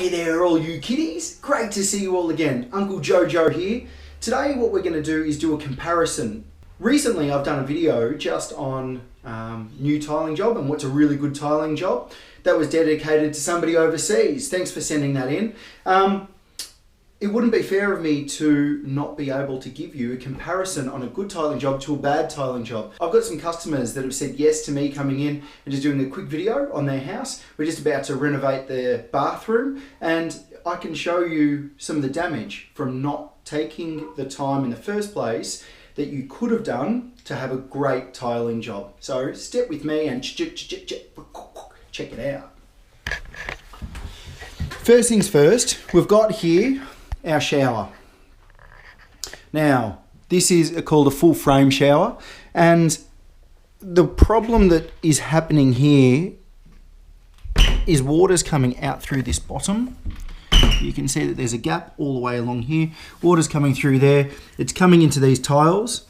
Hey there all you kiddies, great to see you all again. Uncle Jojo here. Today what we're going to do is do a comparison. Recently I've done a video just on new tiling job and what's a really good tiling job. That was dedicated to somebody overseas. Thanks for sending that in. It wouldn't be fair of me to not be able to give you a comparison on a good tiling job to a bad tiling job. I've got some customers that have said yes to me coming in and just doing a quick video on their house. We're just about to renovate their bathroom and I can show you some of the damage from not taking the time in the first place that you could have done to have a great tiling job. So step with me and check it out. First things first, we've got here our shower. Now, this is called a full frame shower, and the problem that is happening here is water's coming out through this bottom. You can see that there's a gap all the way along here. Water's coming through there. It's coming into these tiles.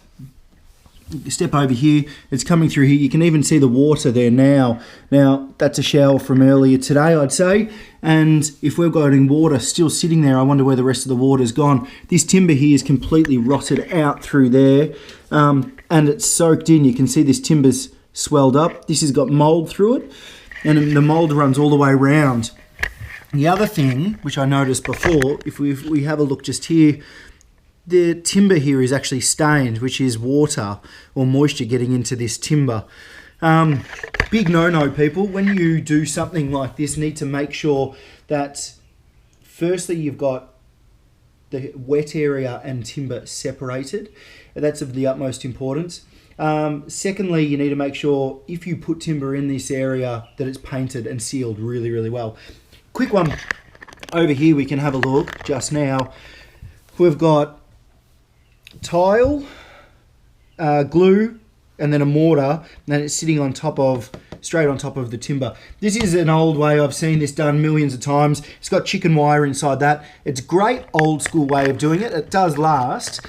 Step over here, it's coming through here. You can even see the water there now. Now, that's a shower from earlier today, I'd say. And if we're getting water still sitting there, I wonder where the rest of the water's gone. This timber here is completely rotted out through there. And it's soaked in. You can see this timber's swelled up. This has got mold through it. And the mold runs all the way around. The other thing, which I noticed before, if we have a look just here, the timber here is actually stained, which is water or moisture getting into this timber. Big no-no, people. When you do something like this, you need to make sure that firstly you've got the wet area and timber separated. That's of the utmost importance. Secondly, you need to make sure if you put timber in this area that it's painted and sealed really, really well. Quick one over here, we can have a look just now. We've got tile, glue, and then a mortar, and it's sitting on top of, straight on top of the timber. This is an old way. I've seen this done millions of times. It's got chicken wire inside that. It's a great old school way of doing it. It does last,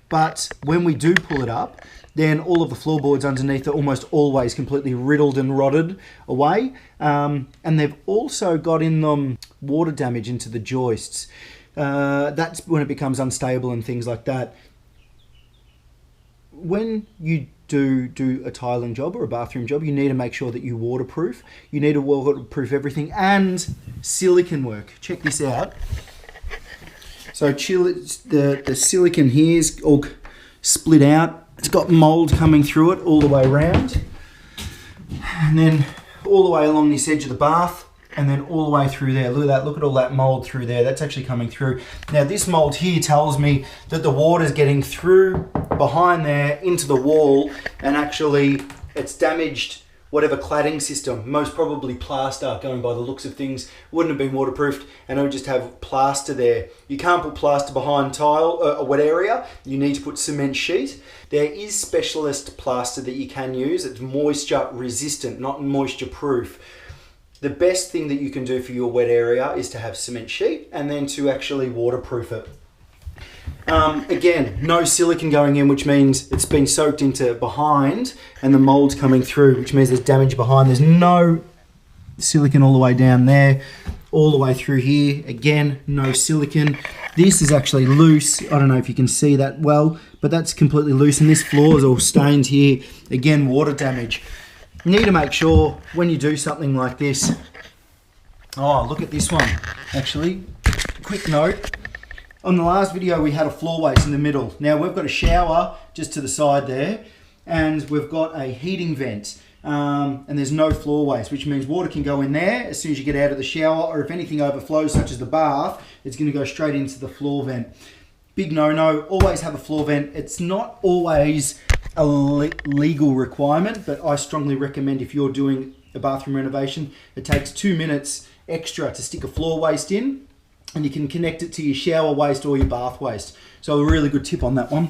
but when we do pull it up, then all of the floorboards underneath are almost always completely riddled and rotted away. And they've also got in them water damage into the joists. That's when it becomes unstable and things like that. When you do a tiling job or a bathroom job, you need to make sure that you waterproof. You need to waterproof everything, and silicone work. Check this out. So the silicone here is all split out. It's got mold coming through it all the way around, and then all the way along this edge of the bath, and then all the way through there. Look at that, look at all that mold through there. That's actually coming through. Now this mold here tells me that the water's getting through behind there into the wall, and actually it's damaged whatever cladding system, most probably plaster, going by the looks of things. Wouldn't have been waterproofed, and it would just have plaster there. You can't put plaster behind tile, a wet area. You need to put cement sheet. There is specialist plaster that you can use. It's moisture resistant, not moisture proof. The best thing that you can do for your wet area is to have cement sheet and then to actually waterproof it. Again, no silicone going in, which means it's been soaked into behind and the mold's coming through, which means there's damage behind. There's no silicone all the way down there, all the way through here. Again, no silicone. This is actually loose. I don't know if you can see that well, but that's completely loose, and this floor is all stained here. Again, water damage. You need to make sure when you do something like this. Oh, look at this one. Actually, quick note. On the last video, we had a floor waste in the middle. Now we've got a shower just to the side there, and we've got a heating vent, and there's no floor waste, which means water can go in there as soon as you get out of the shower, or if anything overflows, such as the bath, it's going to go straight into the floor vent. Big no-no, always have a floor vent. It's not always a legal requirement, but I strongly recommend if you're doing a bathroom renovation, it takes 2 minutes extra to stick a floor waste in, and you can connect it to your shower waste or your bath waste. So a really good tip on that one.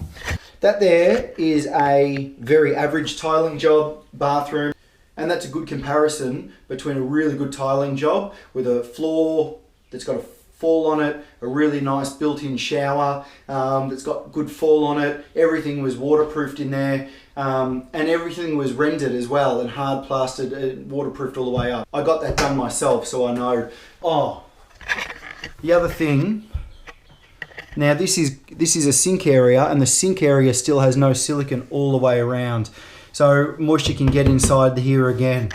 That there is a very average tiling job bathroom, and that's a good comparison between a really good tiling job with a floor that's got a fall on it, a really nice built-in shower that's got good fall on it. Everything was waterproofed in there, and everything was rendered as well and hard plastered, waterproofed all the way up. I got that done myself, so I know. Oh, The other thing, now this is a sink area, and the sink area still has no silicone all the way around. So moisture can get inside here again.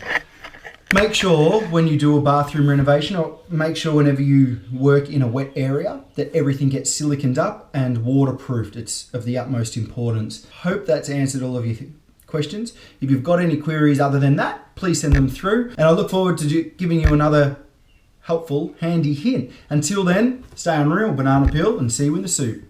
Make sure when you do a bathroom renovation, or make sure whenever you work in a wet area, that everything gets siliconed up and waterproofed. It's of the utmost importance. Hope that's answered all of your questions. If you've got any queries other than that, please send them through. And I look forward to giving you another helpful, handy hint. Until then, stay unreal, banana peel, and see you in the suit.